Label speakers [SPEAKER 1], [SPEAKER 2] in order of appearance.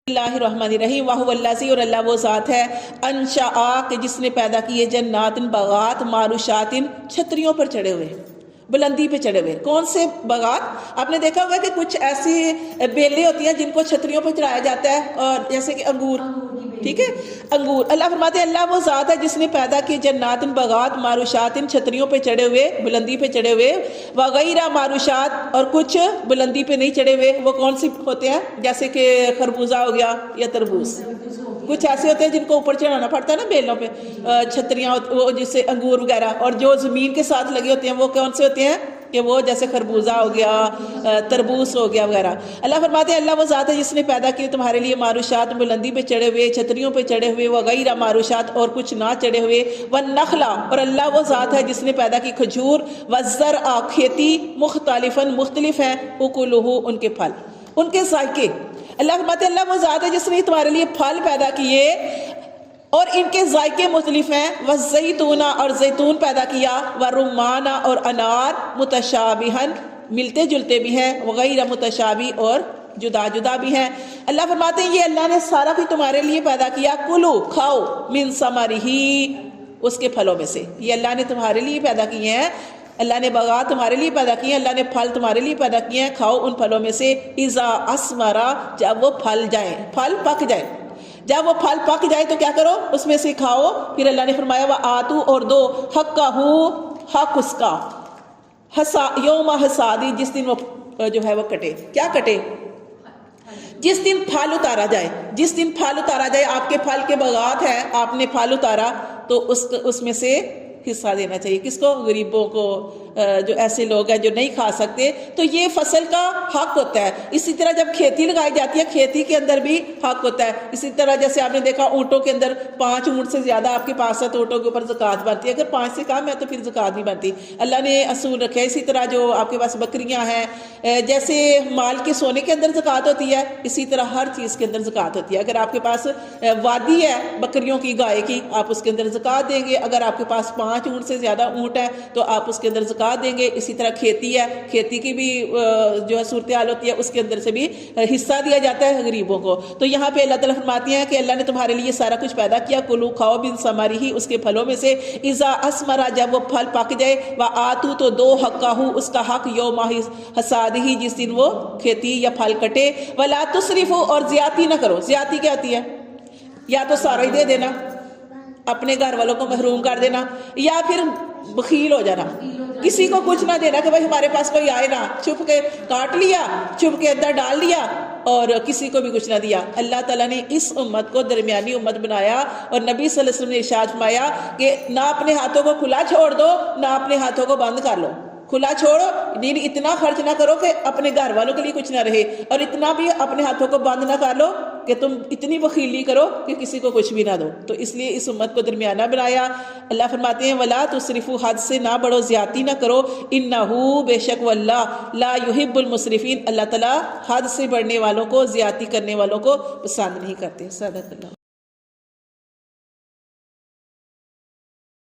[SPEAKER 1] اللہ الرحمن الرحیم وَهُوَ الَّذِي اور اللہ وہ ذات ہے انشاء کہ جس نے پیدا کیے جنات باغات معروشات چھتریوں پر چڑھے ہوئے بلندی پہ چڑھے ہوئے. کون سے باغات؟ آپ نے دیکھا ہوا کہ کچھ ایسی بیلیں ہوتی ہیں جن کو چھتریوں پہ چڑھایا جاتا ہے، اور جیسے کہ انگور، ٹھیک ہے، انگور. اللہ فرماتے ہیں اللہ وہ ذات ہے جس نے پیدا کی جنات باغات معروشات چھتریوں پہ چڑھے ہوئے بلندی پہ چڑھے ہوئے، وغیرہ معروشات اور کچھ بلندی پہ نہیں چڑھے ہوئے. وہ کون سی ہوتے ہیں؟ جیسے کہ خربوزہ ہو گیا یا تربوز. کچھ ایسے ہوتے ہیں جن کو اوپر چڑھانا پڑتا ہے نا بیلوں پہ، چھتریاں، وہ جیسے انگور وغیرہ. اور جو زمین کے ساتھ لگے ہوتے ہیں وہ کون سے ہوتے ہیں کہ وہ جیسے خربوزہ ہو گیا، تربوز ہو گیا وغیرہ. اللہ فرماتے ہیں اللہ وہ ذات ہے جس نے پیدا کی تمہارے لیے معروشات بلندی پہ چڑھے ہوئے، چھتریوں پہ چڑھے ہوئے، وغیرہ معروشات اور کچھ نہ چڑھے ہوئے، والنخلا اور اللہ وہ ذات ہے جس نے پیدا کی کھجور، والزرع کھیتی، مختلفاً مختلف ہیں، اکلہ ان کے پھل، ان کے ذائقے. اللہ فرماتے ہیں اللہ وہ ذات ہے جس نے تمہارے لیے پھل پیدا کیے اور ان کے ذائقے مختلف ہیں. والزیتون اور زیتون پیدا کیا، والرمان اور انار، متشابہن ملتے جلتے بھی ہیں، وغیرہ متشابہ اور جدا جدا بھی ہیں. اللہ فرماتے ہیں یہ اللہ نے سارا کچھ تمہارے لیے پیدا کیا، کلو کھاؤ، من ثمرہ اس کے پھلوں میں سے. یہ اللہ نے تمہارے لیے پیدا کیے ہیں، اللہ نے باغات تمہارے لیے پیدا کیے ہیں، اللہ نے پھل تمہارے لیے پیدا کیے ہیں، کھاؤ ان پھلوں میں سے. اذا اثمرا جب وہ پھل جائیں، پھل پک جائیں، جب وہ پھل پک جائے تو کیا کرو؟ اس میں سے کھاؤ. پھر اللہ نے فرمایا وآتو اور دو حقہ حق اس کا، یوم حصادی جس دن وہ جو ہے وہ کٹے. کیا کٹے؟ جس دن پھل اتارا جائے، جس دن پھل اتارا جائے. آپ کے پھل کے باغات ہیں، آپ نے پھل اتارا تو اس میں سے حصہ دینا چاہیے. کس کو؟ غریبوں کو، جو ایسے لوگ ہیں جو نہیں کھا سکتے. تو یہ فصل کا حق ہوتا ہے. اسی طرح جب کھیتی لگائی جاتی ہے، کھیتی کے اندر بھی حق ہوتا ہے. اسی طرح جیسے آپ نے دیکھا اونٹوں کے اندر 5 اونٹ سے زیادہ آپ کے پاس ہے تو اونٹوں کے اوپر زکوٰۃ بنتی ہے. اگر 5 سے کم ہے تو پھر زکوٰۃ نہیں بنتی. اللہ نے اصول رکھا ہے. اسی طرح جو آپ کے پاس بکریاں ہیں، جیسے مال کے سونے کے اندر زکوٰۃ ہوتی ہے، اسی طرح ہر چیز کے اندر زکوٰۃ ہوتی ہے. اگر آپ کے پاس وادی ہے بکریوں کی، گائے کی، آپ اس کے اندر زکوٰۃ دیں گے. اگر آپ کے پاس 5 اونٹ سے زیادہ اونٹ ہے تو آپ اس کے اندر زکوٰۃ دیں گے. اسی طرح کھیتی ہے، کھیتی کی بھی جو ہے صورتحال ہوتی ہے، اس کے اندر سے بھی حصہ دیا جاتا ہے غریبوں کو. تو یہاں پہ اللہ تعالیٰ فرماتی ہیں کہ اللہ نے تمہارے لیے سارا کچھ پیدا کیا، کلو کھاؤ من ثمرہ اس کے پھلوں میں سے، اذا اثمرا جب وہ پھل پک جائے، وآتو تو دو حقہ اس کا حق، یوم حصادہ جس دن وہ کھیتی یا پھل کٹے، ولا تسرفوا اور زیادتی نہ کرو. زیادتی کیا ہوتی ہے؟ یا تو سارا ہی دے دینا، اپنے گھر والوں کو محروم کر دینا، یا پھر بخیل ہو جانا، کسی کو کچھ نہ دینا کہ بھائی ہمارے پاس کوئی آئے نہ، چھپ کے کاٹ لیا، چھپ کے اندر ڈال لیا اور کسی کو بھی کچھ نہ دیا. اللہ تعالیٰ نے اس امت کو درمیانی امت بنایا، اور نبی صلی اللہ علیہ وسلم نے ارشاد فرمایا کہ نہ اپنے ہاتھوں کو کھلا چھوڑ دو، نہ اپنے ہاتھوں کو بند کر لو. کھلا چھوڑو، اتنا خرچ نہ کرو کہ اپنے گھر والوں کے لیے کچھ نہ رہے، اور اتنا بھی اپنے ہاتھوں کو بند نہ کر لو کہ تم اتنی بخیلی کرو کہ کسی کو کچھ بھی نہ دو. تو اس لیے اس امت کو درمیانہ بنایا. اللہ فرماتے ہیں ولا تسرفوا حد سے نہ بڑھو، زیادتی نہ کرو، انہ بے شک واللہ لا یحب المسرفین اللہ تعالیٰ حد سے بڑھنے والوں کو، زیادتی کرنے والوں کو پسند نہیں کرتے. صدق اللہ.